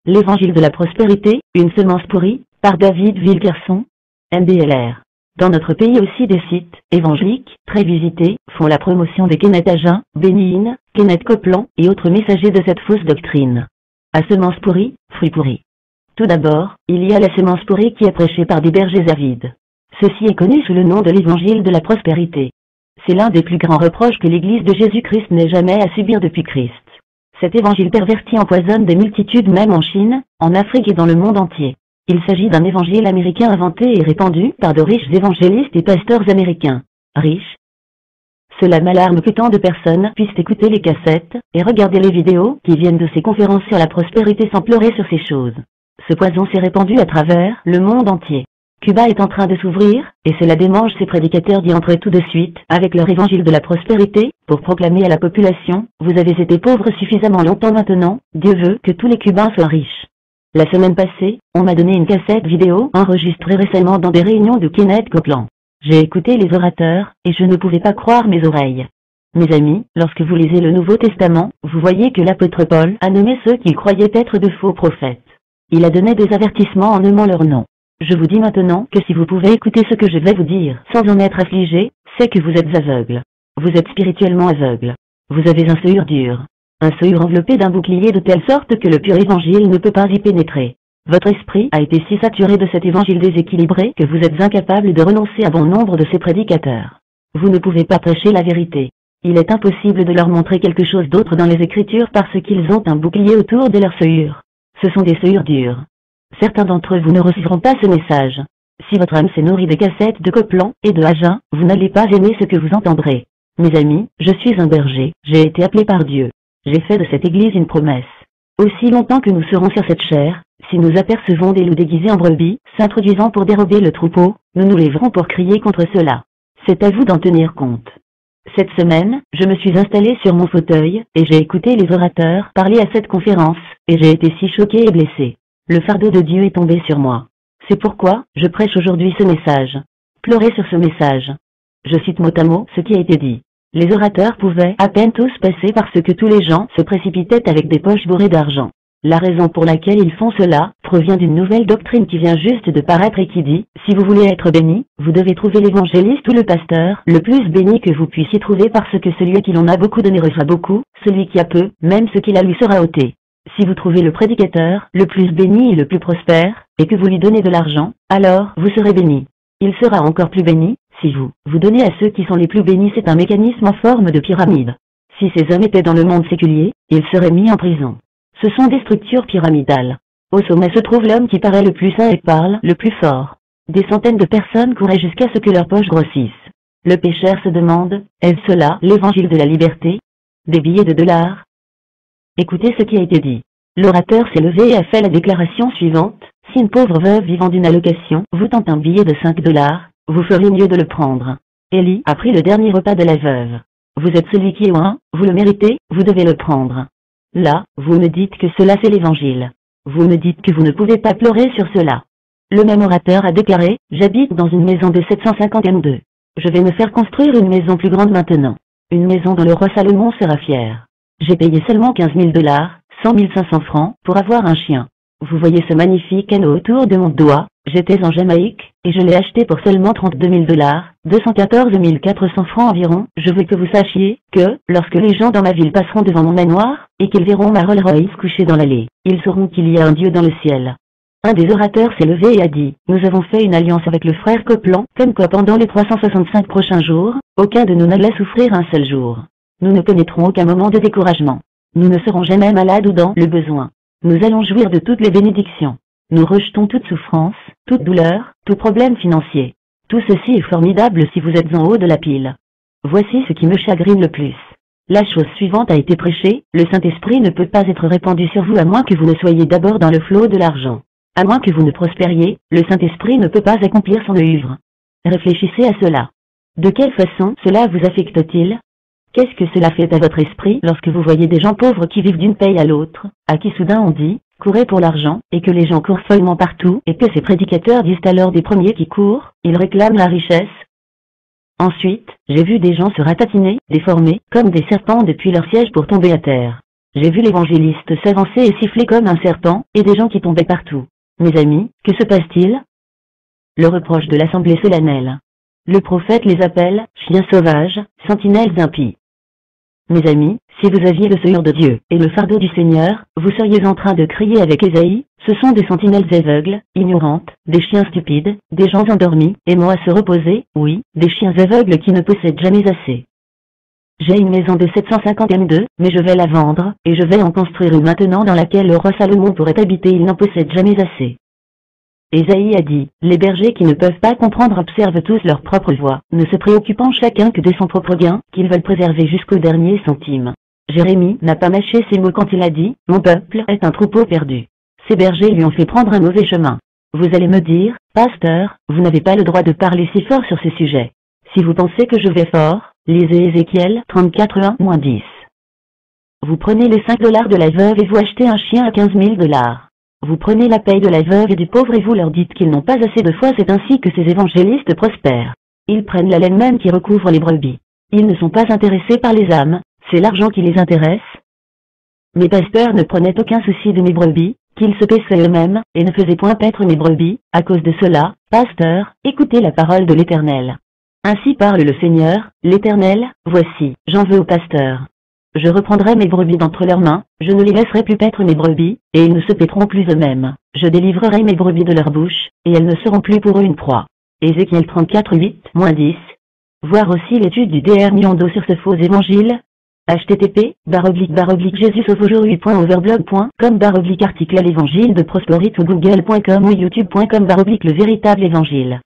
L'Évangile de la prospérité, une semence pourrie, par David Wilkerson, MBLR. Dans notre pays aussi des sites évangéliques, très visités, font la promotion de Kenneth Hagin, Benny Hinn, Kenneth Copeland et autres messagers de cette fausse doctrine. À semence pourrie, fruit pourri. Tout d'abord, il y a la semence pourrie qui est prêchée par des bergers avides. Ceci est connu sous le nom de l'Évangile de la prospérité. C'est l'un des plus grands reproches que l'Église de Jésus-Christ n'ait jamais à subir depuis Christ. Cet évangile perverti empoisonne des multitudes même en Chine, en Afrique et dans le monde entier. Il s'agit d'un évangile américain inventé et répandu par de riches évangélistes et pasteurs américains. Riches. Cela m'alarme que tant de personnes puissent écouter les cassettes et regarder les vidéos qui viennent de ces conférences sur la prospérité sans pleurer sur ces choses. Ce poison s'est répandu à travers le monde entier. Cuba est en train de s'ouvrir, et cela démange ces prédicateurs d'y entrer tout de suite, avec leur évangile de la prospérité, pour proclamer à la population, vous avez été pauvres suffisamment longtemps maintenant, Dieu veut que tous les Cubains soient riches. La semaine passée, on m'a donné une cassette vidéo enregistrée récemment dans des réunions de Kenneth Copeland. J'ai écouté les orateurs, et je ne pouvais pas croire mes oreilles. Mes amis, lorsque vous lisez le Nouveau Testament, vous voyez que l'apôtre Paul a nommé ceux qu'il croyait être de faux prophètes. Il a donné des avertissements en nommant leur nom. Je vous dis maintenant que si vous pouvez écouter ce que je vais vous dire sans en être affligé, c'est que vous êtes aveugle. Vous êtes spirituellement aveugle. Vous avez un seuil dur. Un seuil enveloppé d'un bouclier de telle sorte que le pur évangile ne peut pas y pénétrer. Votre esprit a été si saturé de cet évangile déséquilibré que vous êtes incapable de renoncer à bon nombre de ces prédicateurs. Vous ne pouvez pas prêcher la vérité. Il est impossible de leur montrer quelque chose d'autre dans les Écritures parce qu'ils ont un bouclier autour de leur seuil. Ce sont des seuils durs. Certains d'entre vous ne recevront pas ce message. Si votre âme s'est nourrie des cassettes de Copeland et de Hagin, vous n'allez pas aimer ce que vous entendrez. Mes amis, je suis un berger, j'ai été appelé par Dieu. J'ai fait de cette église une promesse. Aussi longtemps que nous serons sur cette chair, si nous apercevons des loups déguisés en brebis, s'introduisant pour dérober le troupeau, nous nous lèverons pour crier contre cela. C'est à vous d'en tenir compte. Cette semaine, je me suis installé sur mon fauteuil, et j'ai écouté les orateurs parler à cette conférence, et j'ai été si choqué et blessé. Le fardeau de Dieu est tombé sur moi. C'est pourquoi je prêche aujourd'hui ce message. Pleurez sur ce message. Je cite mot à mot ce qui a été dit. Les orateurs pouvaient à peine tous passer parce que tous les gens se précipitaient avec des poches bourrées d'argent. La raison pour laquelle ils font cela provient d'une nouvelle doctrine qui vient juste de paraître et qui dit, si vous voulez être béni, vous devez trouver l'évangéliste ou le pasteur le plus béni que vous puissiez trouver parce que celui à qui l'on a beaucoup donné reçoit beaucoup, celui qui a peu, même ce qu'il a lui sera ôté. Si vous trouvez le prédicateur le plus béni et le plus prospère, et que vous lui donnez de l'argent, alors vous serez béni. Il sera encore plus béni, si vous donnez à ceux qui sont les plus bénis. C'est un mécanisme en forme de pyramide. Si ces hommes étaient dans le monde séculier, ils seraient mis en prison. Ce sont des structures pyramidales. Au sommet se trouve l'homme qui paraît le plus saint et parle le plus fort. Des centaines de personnes couraient jusqu'à ce que leurs poches grossissent. Le pécheur se demande, est-ce cela l'évangile de la liberté? Des billets de dollars? Écoutez ce qui a été dit. L'orateur s'est levé et a fait la déclaration suivante. Si une pauvre veuve vivant d'une allocation vous tente un billet de 5 $, vous feriez mieux de le prendre. Élie a pris le dernier repas de la veuve. Vous êtes celui qui est loin, vous le méritez, vous devez le prendre. Là, vous me dites que cela c'est l'évangile. Vous me dites que vous ne pouvez pas pleurer sur cela. Le même orateur a déclaré, j'habite dans une maison de 752. Je vais me faire construire une maison plus grande maintenant. Une maison dont le roi Salomon sera fier. J'ai payé seulement 15 000 $, 100 500 francs, pour avoir un chien. Vous voyez ce magnifique anneau autour de mon doigt, j'étais en Jamaïque, et je l'ai acheté pour seulement 32 000 $, 214 400 francs environ. Je veux que vous sachiez que, lorsque les gens dans ma ville passeront devant mon manoir, et qu'ils verront ma Rolls Royce couchée dans l'allée, ils sauront qu'il y a un Dieu dans le ciel. Un des orateurs s'est levé et a dit, nous avons fait une alliance avec le frère Copeland, comme quoi pendant les 365 prochains jours, aucun de nous n'allait souffrir un seul jour. Nous ne connaîtrons aucun moment de découragement. Nous ne serons jamais malades ou dans le besoin. Nous allons jouir de toutes les bénédictions. Nous rejetons toute souffrance, toute douleur, tout problème financier. Tout ceci est formidable si vous êtes en haut de la pile. Voici ce qui me chagrine le plus. La chose suivante a été prêchée, le Saint-Esprit ne peut pas être répandu sur vous à moins que vous ne soyez d'abord dans le flot de l'argent. À moins que vous ne prospériez, le Saint-Esprit ne peut pas accomplir son œuvre. Réfléchissez à cela. De quelle façon cela vous affecte-t-il? Qu'est-ce que cela fait à votre esprit lorsque vous voyez des gens pauvres qui vivent d'une paye à l'autre, à qui soudain on dit, courez pour l'argent, et que les gens courent follement partout, et que ces prédicateurs disent alors des premiers qui courent, ils réclament la richesse? Ensuite, j'ai vu des gens se ratatiner, déformés, comme des serpents depuis leur siège pour tomber à terre. J'ai vu l'évangéliste s'avancer et siffler comme un serpent, et des gens qui tombaient partout. Mes amis, que se passe-t-il? Le reproche de l'assemblée solennelle. Le prophète les appelle « chiens sauvages, sentinelles impies ». Mes amis, si vous aviez le sceau de Dieu et le fardeau du Seigneur, vous seriez en train de crier avec Ésaïe, ce sont des sentinelles aveugles, ignorantes, des chiens stupides, des gens endormis, aimant à se reposer, oui, des chiens aveugles qui ne possèdent jamais assez. J'ai une maison de 750 m2, mais je vais la vendre, et je vais en construire une maintenant dans laquelle le roi Salomon pourrait habiter, il n'en possède jamais assez. Ésaïe a dit, les bergers qui ne peuvent pas comprendre observent tous leur propre voie, ne se préoccupant chacun que de son propre gain, qu'ils veulent préserver jusqu'au dernier centime. Jérémie n'a pas mâché ses mots quand il a dit, mon peuple est un troupeau perdu. Ces bergers lui ont fait prendre un mauvais chemin. Vous allez me dire, pasteur, vous n'avez pas le droit de parler si fort sur ces sujets. Si vous pensez que je vais fort, lisez Ézéchiel 34:1-10. Vous prenez les 5 $ de la veuve et vous achetez un chien à 15 000 $. Vous prenez la paye de la veuve et du pauvre et vous leur dites qu'ils n'ont pas assez de foi, c'est ainsi que ces évangélistes prospèrent. Ils prennent la laine même qui recouvre les brebis. Ils ne sont pas intéressés par les âmes, c'est l'argent qui les intéresse. Mes pasteurs ne prenaient aucun souci de mes brebis, qu'ils se paissaient eux-mêmes, et ne faisaient point paître mes brebis, à cause de cela, pasteur, écoutez la parole de l'Éternel. Ainsi parle le Seigneur, l'Éternel, voici, j'en veux aux pasteurs. Je reprendrai mes brebis d'entre leurs mains, je ne les laisserai plus paître mes brebis, et ils ne se paîtront plus eux-mêmes. Je délivrerai mes brebis de leur bouche, et elles ne seront plus pour eux une proie. Ézéchiel 34:8-10. Voir aussi l'étude du Dr Miondo sur ce faux évangile. http://jésus-sauve-aujourd'hui.overblog.com /article à l'évangile de Prosperity ou google.com ou youtube.com /le véritable évangile.